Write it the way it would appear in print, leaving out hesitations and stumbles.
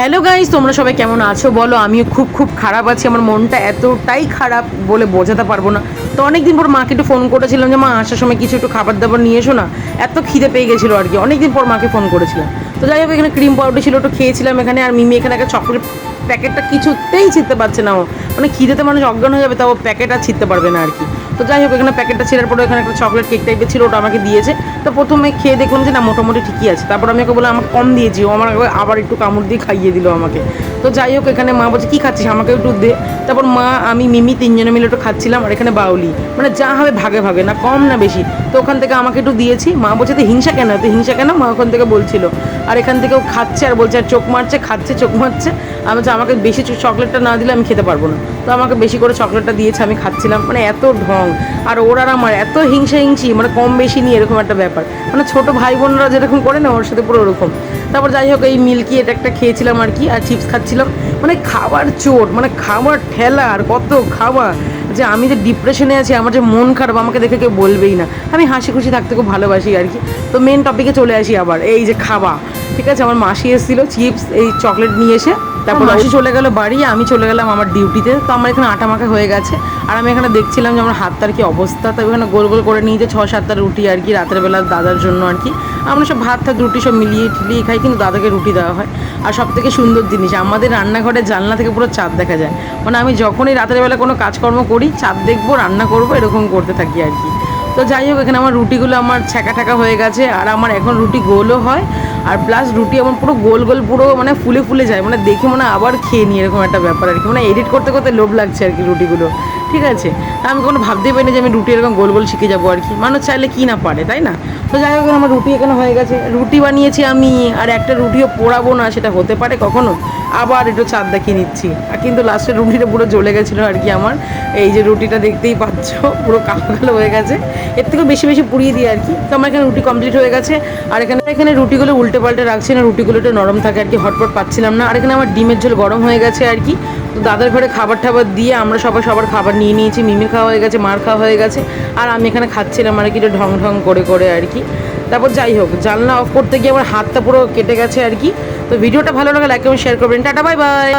Hello guys, তোমরা সবাই কেমন আছো বলো। আমিও খুব খুব খারাপ আছি, আমার মনটা এতটাই খারাপ বলে বোঝাতে পারবো না। তো অনেকদিন পর মাকে একটু ফোন করেছিলাম যে মা আসার সময় কিছু একটু খাবার দাবার নিয়ে এসো না, এত খিদে পেয়ে গেছিলো আর কি। অনেকদিন পর মাকে ফোন করেছিলাম। তো যাই হোক, এখানে ক্রিম পাউডার ছিল, একটু খেয়েছিলাম এখানে। আর মিমি এখানে একটা চকলেট প্যাকেটটা কিছুতেই ছিঁড়তে পারছে না ও, মানে খিদেতে মানুষ অজ্ঞান হয়ে যাবে, তাও প্যাকেট আর ছিঁড়তে পারবে না আর কি। তো যাই হোক, এখানে প্যাকেটটা ছেড়ার পরে এখানে একটা চকলেট কেক টাইপের ছিল, ওটা আমাকে দিয়েছে। তো প্রথমে খেয়ে দেখলাম যে না, মোটামুটি ঠিকই আছে। তারপর আমি ওকে বললাম আমাকে কম দিয়েছি, ও আমার আবার একটু কামড় দিয়ে খাইয়ে দিল আমাকে। তো যাই হোক, এখানে মা বলছে কী খাচ্ছিস, আমাকে একটু দে। তারপর মা, আমি, মিমি তিনজনে মিলে একটু খাচ্ছিলাম। আর এখানে বাউলি, মানে যা হবে ভাগে ভাগে, না কম না বেশি। তো ওখান থেকে আমাকে একটু দিয়েছি। মা বলছে তো হিংসা কেন, তো হিংসা কেন, মা ওখান থেকে বলছিল। আর এখান থেকেও খাচ্ছে আর বলছে, আর চোখ মারছে, খাচ্ছে চোখ মারছে। আমি বলছি আমাকে বেশি চকলেটটা না দিলে আমি খেতে পারবো না। তো আমাকে বেশি করে চকলেটটা দিয়েছে, আমি খাচ্ছিলাম। মানে এত ঢং, আর ওর আর আমার এত হিংসি, মানে কম বেশি নিয়ে এরকম একটা ব্যাপার। মানে ছোটো ভাই বোনরা যেরকম করে না, ওর সাথে পুরো ওরকম। তারপর যাই হোক, এই মিল্কি এটা একটা খেয়েছিলাম আর কি, আর চিপস খাচ্ছিলাম। মানে খাবার চোট, মানে খাবার ঠেলা, আর কত খাওয়া। যে আমি যে ডিপ্রেশনে আছি, আমার যে মন খারাপ, আমাকে দেখে কেউ বলবেই না। আমি হাসি খুশি থাকতে খুব ভালোবাসি আর কি। তো মেন টপিকে চলে আসি আবার, এই যে খাওয়া। ঠিক আছে, আমার মাসি এসেছিলো চিপস এই চকলেট নিয়ে এসে। তারপর মাসি চলে গেল বাড়ি, আমি চলে গেলাম আমার ডিউটিতে। তো আমার এখানে আটা মাখা হয়ে গেছে। আর আমি এখানে দেখছিলাম যে আমার হাতটার কি অবস্থা। তো এখানে গোল গোল করে নিয়েছে 6-7টা রুটি আর কি, রাতের বেলা দাদার জন্য আর কি। আমরা সব ভাত রুটি সব মিলিয়ে টিলিয়ে খাই, কিন্তু দাদাকে রুটি দেওয়া হয়। আর সব থেকে সুন্দর জিনিস, আমাদের রান্নাঘরের জানলা থেকে পুরো চাঁদ দেখা যায়। মানে আমি যখনই রাতের বেলা কোনো কাজকর্ম করি, চাঁদ দেখবো, রান্না করবো, এরকম করতে থাকি আর কি। তো যাই হোক, এখানে আমার রুটিগুলো আমার ছ্যাঁকা ঠাকা হয়ে গেছে। আর আমার এখন রুটি গোলও হয়, আর প্লাস রুটি আমার পুরো গোল গোল, পুরো মানে ফুলে ফুলে যায়। মানে দেখে মনে আবার খেয়ে নিই, এরকম একটা ব্যাপার আর কি। মানে এডিট করতে করতে লোভ লাগছে আর কি রুটিগুলো। ঠিক আছে, আমি কোনো ভাবতেই পারিনি যে আমি রুটি এরকম গোল গোল শিখে যাবো আর কি। মানুষ চাইলে কি না পারে, তাই না? তো যাই হোক, আমার রুটি এখানে হয়ে গেছে। রুটি বানিয়েছি আমি, আর একটা রুটিও পোড়াবো না, সেটা হতে পারে কখনো। আবার একটু চাঁদ দেখিয়ে নিচ্ছি। আর কিন্তু লাস্টের রুটিটা পুরো জ্বলে গেছিলো আর কি আমার। এই যে রুটিটা দেখতেই পাচ্ছ, পুরো কালো কালো হয়ে গেছে। এর থেকেও বেশি বেশি পুড়িয়ে দিই আর কি। তো আমার এখানে রুটি কমপ্লিট হয়ে গেছে। আর এখানে রুটিগুলো উল্টে পাল্টে রাখছি না, রুটিগুলো একটু নরম থাকে আর কি, হটপট পাচ্ছিলাম না। আর এখানে আমার ডিমের ঝোল গরম হয়ে গেছে আর কি। তো দাদার ঘরে খাবার টাবার দিয়ে আমরা সবার খাবার নিয়ে নিয়েছি। মিমির খাওয়া হয়ে গেছে, মার খাওয়া হয়ে গেছে। আর আমি এখানে খাচ্ছিলাম আর কি, একটু ঢং ঢং করে করে আর কি। তারপর যাই হোক, জানলা অফ করতে গিয়ে আমার হাতটা পুরো কেটে গেছে আর কি। তো ভিডিওটা ভালো লাগে লাইক এবং শেয়ার করবেন। Tata, bye bye.